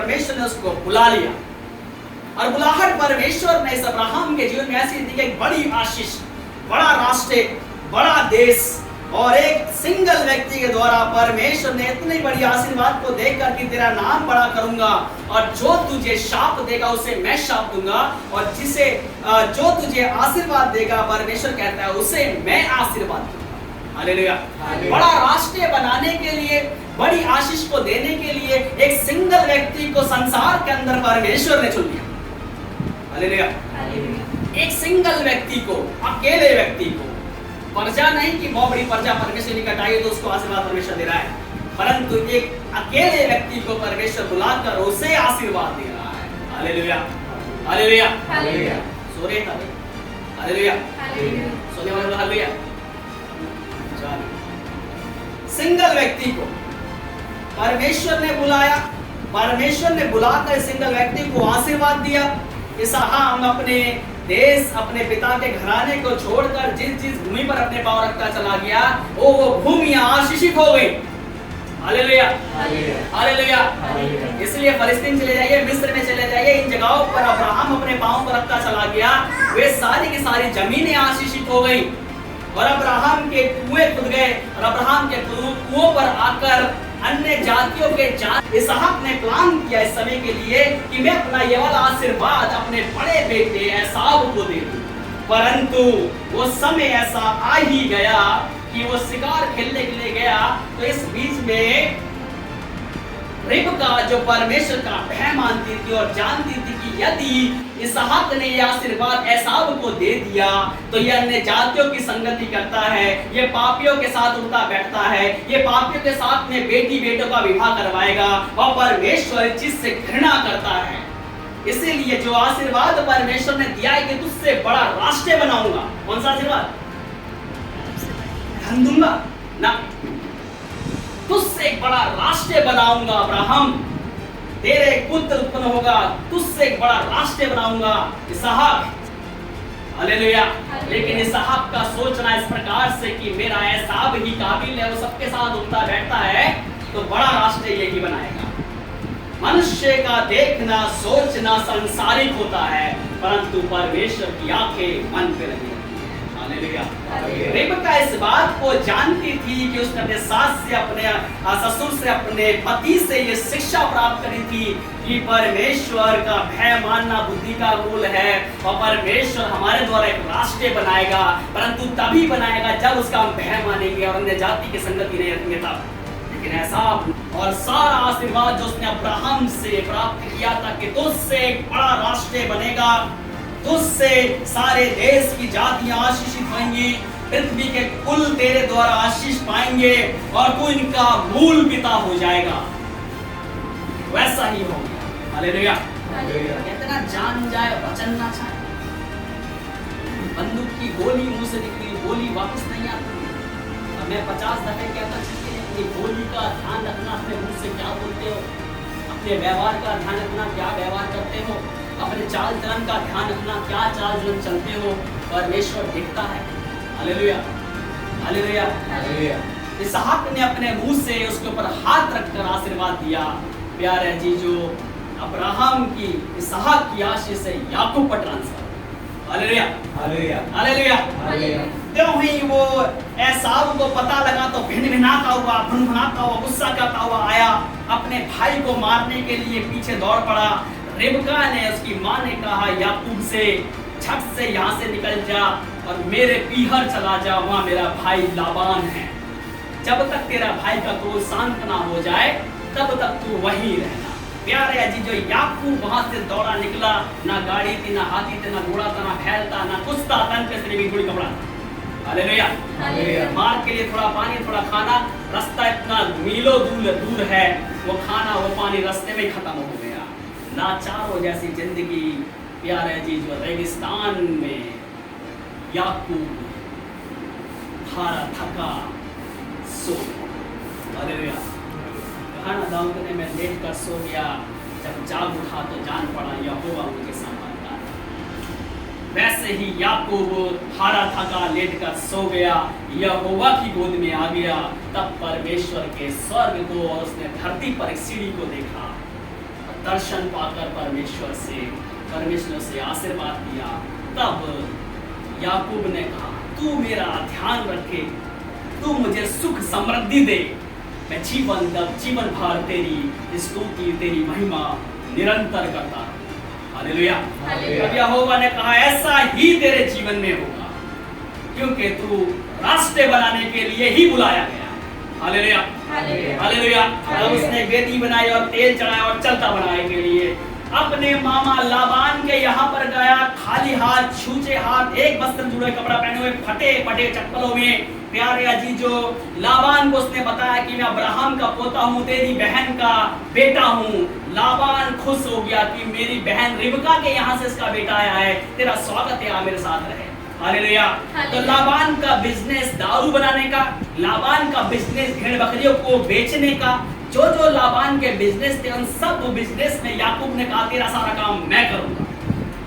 परमेश्वर ने उसको बुला लिया, और बुलाहट परमेश्वर ने इस अब्राहम के जीवन में ऐसी दी कि एक बड़ी आशीष, बड़ा राष्ट्र, बड़ा देश और एक सिंगल व्यक्ति के द्वारा परमेश्वर ने इतनी बड़ी आशीर्वाद को देकर कि तेरा नाम बड़ा करूंगा, और जो तुझे शाप देगा उसे मैं शाप दूंगा, और जिसे जो तुझे आशीर्वाद देगा परमेश्वर कहता है उसे मैं आशीर्वाद दूंगा। हालेलुया। बड़ा राष्ट्र बनाने के लिए, बड़ी आशीष को देने के लिए एक सिंगल व्यक्ति को संसार के अंदर परमेश्वर ने चुन लिया। हालेलुया। एक सिंगल व्यक्ति को, अकेले व्यक्ति को, प्रजा नहीं कि बहुत बड़ी प्रजा परमेश्वर निकट आई तो उसको आशीर्वाद परमेश्वर दे रहा है, परंतु एक अकेले व्यक्ति को परमेश्वर बुलाकर उसे आशीर्वाद दे रहा है। Hallelujah, hallelujah, hallelujah. सो रहे था हालेलुया, सोने वाले हालेलुया। सिंगल व्यक्ति को परमेश्वर ने बुलाया, परमेश्वर ने बुलाकर सिंगल व्यक्ति को आशीर्वाद दिया। इसहाम अपने देश, अपने पिता के घराने को छोड़कर जिस भूमि पर अपने पांव रखता चला गया, वो भूमि आशीषित हो गई। Hallelujah, hallelujah. इसलिए फलस्तीन चले जाइए, मिस्र में चले जाइए, इन जगहों पर अब्राहम अपने पांव पर रखता चला गया, वे सारी की सारी जमीनें आशीषित हो गई, और अब्राहम के कुएं खुद गए, और अब्राहम के कुओं पर आकर अन्य जातियों के इसहाक ने प्लान किया इस समय के लिए कि मैं अपना ये वाला आशीर्वाद अपने बड़े बेटे एसाव को दे दूं, परंतु वो समय ऐसा आ ही गया कि वो शिकार खेलने के लिए गया, तो इस बीच में रिबका जो परमेश्वर का भय मानती थी और जानती थी कि यदि इसहाक ने यह आशीर्वाद एसाव को दे दिया तो यह अन्य जातियों की संगति करता है, ये पापियों के साथ उठता बैठता है, ये पापियों के साथ में बेटी बेटों का विवाह करवाएगा, और परमेश्वर इस चीज से घृणा करता है। इसीलिए जो आशीर्वाद परमेश्वर ने दिया है कि तुझसे बड़ा राष्ट्र बनाऊंगा, कौन सा आशीर्वाद? धन दूंगा ना, तुझसे एक बड़ा राष्ट्र बनाऊंगा अब्राहम, तेरे पुत्र उत्पन्न होगा, तुझसे एक बड़ा राष्ट्र बनाऊंगा इसहाक। हालेलुया। लेकिन इसहाक का सोचना इस प्रकार से कि मेरा एसाव ही काबिल है, वो सबके साथ उठता बैठता है, तो बड़ा राष्ट्र यही बनाएगा। मनुष्य का देखना सोचना सांसारिक होता है, परंतु परमेश्वर की आंखें मन पे लगी। रिबका इस बात को जानती थी कि उसने अपने सास से, अपने ससुर से, अपने पति से ये शिक्षा प्राप्त करी थी कि परमेश्वर का भय मानना बुद्धि का मूल है, और परमेश्वर हमारे द्वारा एक राष्ट्र बनाएगा, परंतु तभी बनाएगा जब उसका हम भय मानेंगे और अन्य जाति की संगति नहीं रखेंगे तब। लेकिन ऐसा और सारा आशीर्वाद जो उसने अब्राहम से प्राप्त किया था कि तुझसे एक बड़ा राष्ट्र बनेगा, तुझसे सारे देश की जातियां आशीषित होंगी, पृथ्वी के कुल तेरे द्वारा आशीष पाएंगे, और तू इनका मूल पिता हो जाएगा। वैसा ही हो गया। हालेलुया। कितना जान जाए वचन ना चाहे, बंदूक की गोली मुंह से निकली, गोली वापस नहीं आती। अब मैं 50 दफे कहता चलिए अपनी गोली का ध्यान रखना, अपने मुंह से क्या बोलते हो, अपने व्यवहार का ध्यान रखना, क्या व्यवहार करते हो, अपने चाल चलन का ध्यान रखना, क्या चाल चलन चलते हो, परमेश्वर देखता है। Hallelujah, hallelujah, hallelujah. इसहाक ने अपने मुंह से उसके ऊपर हाथ रखकर आशीर्वाद दिया। प्यारे जीजो, अब्राहम की इसहाक की आशीष से याकूब पर transfer. Hallelujah, hallelujah, hallelujah, hallelujah. क्यों ही वो एसाव को पता लगा तो भिनभिनाता हुआ, भुनभुनाता हुआ, गुस्सा करता हुआ आया, अपने भाई को मारने के लिए पीछे दौड़ पड़ा। रिबका ने, उसकी माँ ने कहा याकूब से, झट से यहाँ से निकल जा और मेरे पीहर चला जा, वहाँ मेरा भाई लाबान है, जब तक तेरा भाई का क्रोध शांत ना हो जाए तब तक तू वहीं रहना। प्यारे अजीजो, याकूब वहां से दौड़ा निकला, ना गाड़ी थी, ना हाथी थे, ना घोड़ा था, ना बैल था, ना कुछ था, तन पे सिर्फ थोड़ी कपड़ा था। Hallelujah, hallelujah. मार्ग के लिए थोड़ा पानी, थोड़ा खाना, रास्ता इतना मीलों दूर है, वो खाना वो पानी रास्ते में खत्म हो गया। लाचारों जैसी जिंदगी। प्यारे अजीजो, रेगिस्तान में याकूब हारा थका सो। हालेलुया। खाना दाऊद ने मैं लेट कर सो गया, जब जाग उठा तो जान पड़ा यहोवा मुझे संभालता है। वैसे ही याकूब हारा थका लेट कर सो गया, यहोवा की गोद में आ गया। तब परमेश्वर के स्वर्ग को और उसने धरती पर एक सीढ़ी को देखा, और दर्शन पाकर परमेश्वर से आशीर्वाद दिया, तब याकूब ने कहा, तू मेरा ध्यान रखे, तू मुझे सुख समृद्धि दे, मैं जीवन भर तेरी स्तुति तेरी महिमा निरंतर करता रहूं। हालेलुया। अब यहोवा ने कहा ऐसा ही तेरे जीवन में होगा, क्योंकि तू रास्ते बनाने के लिए ही बुलाया गया। Hallelujah hallelujah. तब उसने वेदी बनाई और तेल चढ़ाया और चलता बनाने के लिए अपने मामा लाबान के यहाँ पर गया, खाली हाथ, छूचे हाथ, एक वस्त्र जुड़े कपड़ा पहने हुए, फटे फटे चप्पलों में। प्यारे अजीजो, लाबान को उसने बताया कि मैं अब्राहम का पोता हूँ, तेरी बहन का बेटा हूँ। लाबान खुश हो गया कि मेरी बहन रिबका के यहाँ से इसका बेटा आया है, तेरा स्वागत है, आ मेरे साथ रहे। हालेलुया। तो लाबान का बिजनेस दारू बनाने का, लाबान का बिजनेस भेड़ बकरियों को बेचने का, जो लाबान के बिजनेस थे उन सब बिजनेस में याकूब ने कहा तेरा सारा काम मैं करूंगा।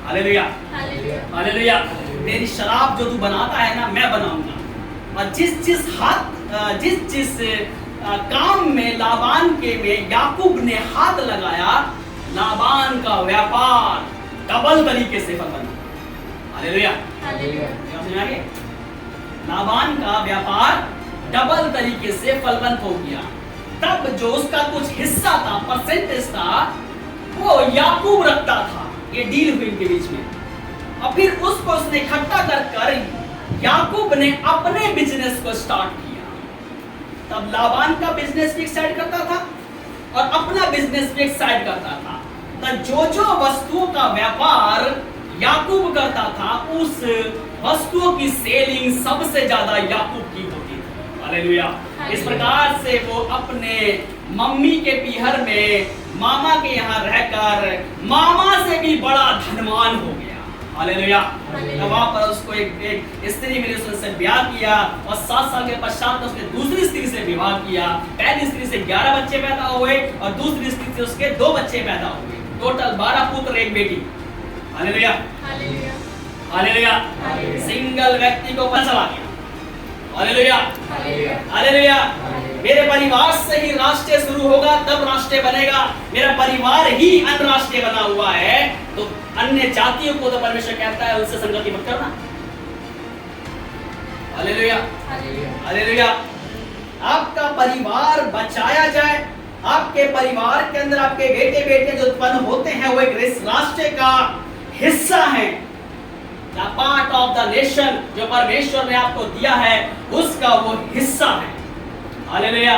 Hallelujah hallelujah. तेरी शराब जो तू बनाता है ना, मैं बनाऊंगा। और जिस काम में लाबान के में याकूब ने हाथ लगाया, लाबान का व्यापार डबल तरीके से फल बना। Hallelujah hallelujah. लाबान का व्यापार डबल तरीके से फलवंत हो गया। तब जो उसका कुछ हिस्सा था, परसेंटेज था, वो याकूब रखता था। ये डील हुई इनके बीच में। और फिर उसको उसने इकट्ठा कर याकूब ने अपने बिजनेस को स्टार्ट किया। तब लाबान का बिजनेस भी एक साइड करता था और अपना बिजनेस भी एक साइड करता था। तो जो वस्तुओं का व्यापार याकूब करता था, उस वस्तुओं की सेलिंग सबसे ज्यादा याकूब की होती थी। हालेलुया। इस प्रकार से वो अपने मम्मी के पीहर में मामा के यहाँ रहकर मामा से भी बड़ा धनवान हो गया। हालेलुया। वहां पर उसको एक स्त्री मिली, उसने ब्याह किया और 7 साल के पश्चात उसने दूसरी स्त्री से विवाह किया। पहली स्त्री से 11 बच्चे पैदा हुए और दूसरी स्त्री से उसके 2 बच्चे पैदा हुए। टोटल 12 पुत्र, 1 बेटी। Hallelujah hallelujah. सिंगल व्यक्ति को पता चला गया। Hallelujah hallelujah. मेरे परिवार से ही राष्ट्र शुरू होगा, तब राष्ट्र बनेगा। मेरा परिवार ही अनराष्ट्रीय बना हुआ है, तो अन्य जातियों को तो परमेश्वर कहता है उनसे संगति मत करना। Hallelujah hallelujah. आपका परिवार बचाया जाए, आपके परिवार के अंदर आपके बेटे बेटे जो उत्पन्न होते हैं वो एक राष्ट्र का हिस्सा है। पार्ट ऑफ द नेशन, जो परमेश्वर ने आपको दिया है उसका वो हिस्सा है। हालेलुया।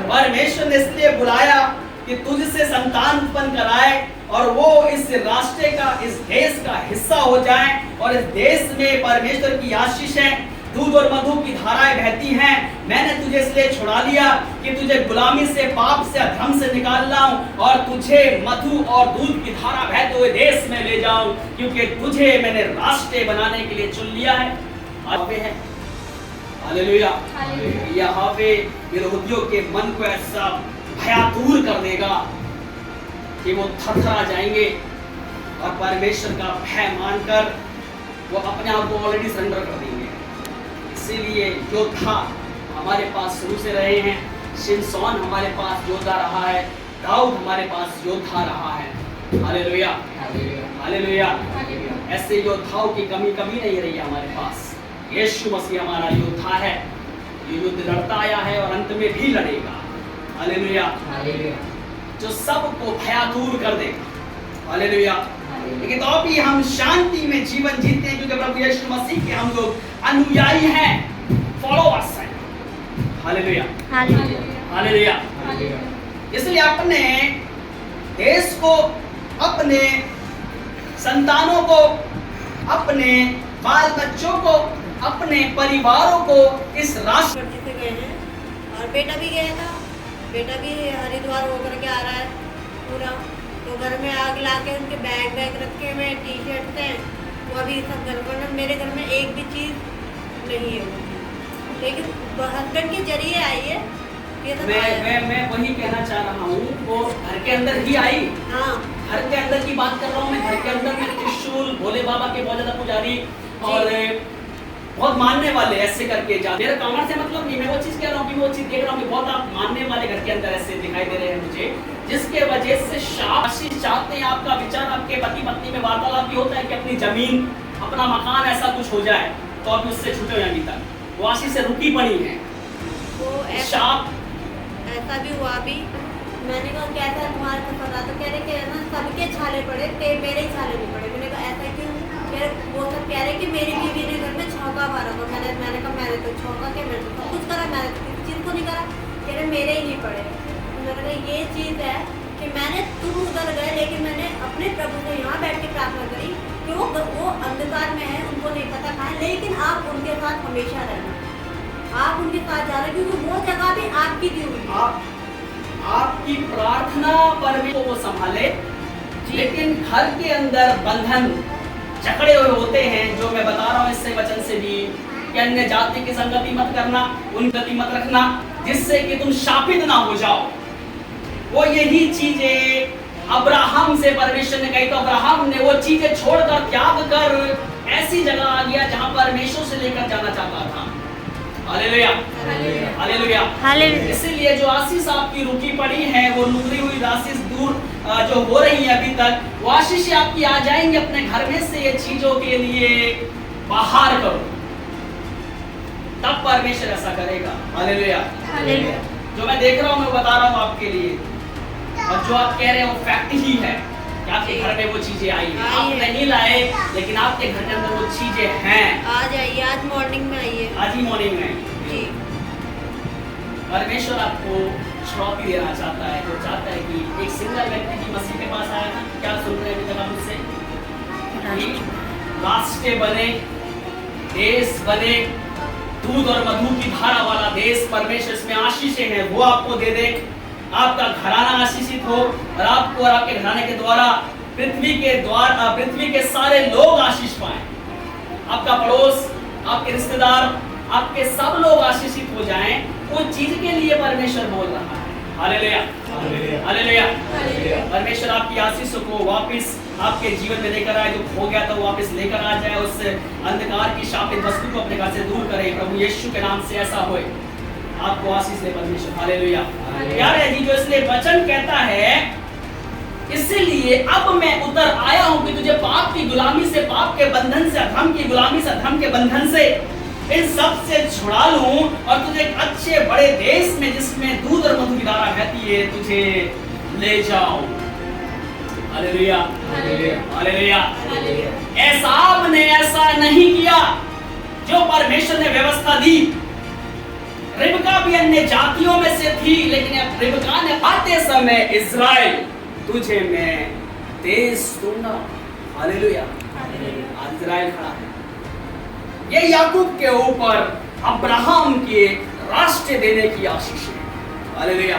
परमेश्वर ने इसलिए बुलाया कि तुझसे संतान उत्पन्न कराए और वो इस राष्ट्र का, इस देश का हिस्सा हो जाए। और इस देश में परमेश्वर की आशीष है, दूध और मधु की धाराएं बहती हैं। मैंने तुझे इसलिए छुड़ा लिया कि तुझे गुलामी से, पाप से, अधर्म से निकाल लाऊं और तुझे मधु और दूध की धारा बहते हुए देश में ले जाऊं, क्योंकि तुझे मैंने राष्ट्र बनाने के लिए चुन लिया है। हालेलुया। यहोवा विरोधियों के मन को ऐसा भयातुर कर देगा कि वो थरथरा जाएंगे और परमेश्वर का भय मानकर वो अपने आप को ऑलरेडी सरेंडर कर देंगे। इसीलिए योद्धा हमारे पास शुरू से रहे हैं। शिमशोन हमारे पास योद्धा रहा है, दाऊद हमारे पास योद्धा रहा है। Hallelujah hallelujah. ऐसे योद्धाओं की कमी नहीं रही है हमारे पास। यीशु मसीह हमारा योद्धा है, ये युद्ध लड़ता आया है और अंत में भी लड़ेगा। हालेलुया। जो सबको भयातुर कर देगा। हालेलुया। लेकिन तो भी हम शांति में जीवन जीते हैं, क्योंकि प्रभु यीशु मसीह के हम लोग अनुयायी हैं, फॉलोअर्स हैं। Hallelujah hallelujah. इसलिए अपने देश को, अपने संतानों को, अपने बाल बच्चों को, अपने परिवारों को इस राष्ट्र जीते गए हैं। और बेटा भी गया था, बेटा भी हरिद्वार होकर के आ रहा है पूरा। तो घर में आग ला के उनके बैग रखे हुए, टी शर्ट थे, वो अभी सब घर पर। मेरे घर में एक भी चीज़ नहीं है वो, लेकिन हस्बैंड के जरिए आई है। मैं वही कहना चाह रहा हूँ, वो घर के अंदर ही आई। हाँ, घर के अंदर की बात कर रहा हूँ मैं। घर के अंदर में त्रिशूल, भोले बाबा के बहुत ज्यादा पुजारी और बहुत मानने वाले ऐसे करके जा, मेरा कॉमर्स से मतलब नहीं, मैं वो चीज कह रहा हूँ कि वो चीज देख रहा हूँ कि बहुत आप मानने वाले घर के अंदर ऐसे दिखाई दे रहे हैं मुझे, जिसके वजह से आशीष चाहते हैं आपका विचार आपके पति पत्नी में वार्तालाप भी होता है कि अपनी जमीन अपना मकान ऐसा कुछ हो जाए तो अभी उससे छूटे हुए अभी तक, वो आशीष से रुकी पड़ी है। वो ऐसा भी हुआ अभी, मैंने कहा कैसा है तुम्हारा सफर रहा, तो कह रहे कि ना सबके छाले पड़े थे, मेरे ही छाले नहीं पड़े। मैंने कहा ऐसा क्यों? वो सब कह रहे कि मेरी बीवी ने घर में छौका मारा था। मैंने कहा मैंने तो छौका क्या, मैंने तो सब कुछ करा, मैंने तो किसी चीज़ को नहीं करा। कह रहे मेरे ही नहीं पड़े। तो मैंने कहा ये चीज़ है कि मैंने तुम उधर गए, लेकिन मैंने अपने प्रभु से यहाँ बैठ के प्रार्थना करी कि वो अंधकार में है, उनको नहीं पता कहाँ है, लेकिन आप उनके साथ हमेशा रहना, आप उनके साथ जा रहे, क्योंकि वो जगह भी आपकी दी हुई है। आपकी प्रार्थना परमेश्वर को संभाले, लेकिन घर के अंदर बंधन जकड़े हुए होते हैं, जो मैं बता रहा हूँ इससे वचन से भी, कि अन्य जाति की संगति मत करना, उनकी गति मत रखना, जिससे कि तुम शापित ना हो जाओ। वो यही चीजें अब्राहम से परमेश्वर ने कही, तो अब्राहम ने वो चीजें छोड़कर त्याग कर ऐसी जगह आ गया जहां परमेश्वर से लेकर जाना चाहता था। Hallelujah, hallelujah, hallelujah. इसीलिए जो आशीष आपकी रुकी पड़ी है, वो नुकरी हुई आशीष दूर जो हो रही है अभी तक, वो आशीष आपकी आ जाएंगे अपने घर में से। ये चीजों के लिए बाहर करो, तब परमेश्वर ऐसा करेगा। Hallelujah, hallelujah. जो मैं देख रहा हूँ मैं बता रहा हूँ आपके लिए, और जो आप कह रहे हो फैक्ट ही है कि आपके घर में वो चीजें आई हैं। आप नहीं लाए, लेकिन आपके घर के अंदर वो चीजें हैं। आज आई, आज मॉर्निंग में आई है, आज ही मॉर्निंग में आई। परमेश्वर आपको श्रौती देना चाहता है, वो चाहता है कि एक सिंगल व्यक्ति की मसीह के पास आया था। क्या सुन रहे हैं अभी तक मुझसे? राष्ट्र बने, देश बने, दूध और मधु की धारा वाला देश, परमेश्वर इसमें आशीषें हैं, वो आपको दे दे। आपका घराना आशीषित हो, और आपको और आपके घराने के द्वारा पृथ्वी के सारे लोग आशीष पाएं। आपका पड़ोस, आपके रिश्तेदार, आपके सब लोग आशीषित हो जाएं। वो चीज के लिए परमेश्वर बोल रहा है। Hallelujah, hallelujah. परमेश्वर आपकी आशीषों को वापस आपके जीवन में लेकर आए, जो खो गया था वो वापस लेकर आ जाए, उस अंधकार की शापित वस्तु को अपने घर से दूर करे। प्रभु यीशु के नाम से ऐसा होए। आपको आशीष दे परमेश्वर। हालेलुया। प्यारे है जी, जो इसलिए वचन कहता है, इसीलिए अब मैं उतर आया हूं कि तुझे पाप की गुलामी से, पाप के बंधन से, अधर्म की गुलामी से, अधर्म के बंधन से, इन सब से छुड़ा लूं, और तुझे एक अच्छे बड़े देश में, जिसमें दूध और मधु की धारा बहती है, तुझे ले जाऊं। Hallelujah, hallelujah. एसाव ने ऐसा नहीं किया जो परमेश्वर ने व्यवस्था दी। रिबका भी अन्य जातियों में से थी, लेकिन रिबका ने आते समय इज़राइल तुझे मैं देश दूंगा। हालेलुया, इज़राइल खड़ा है। ये याकूब के ऊपर अब्राहम के राष्ट्र देने की आशीष है। हालेलुया।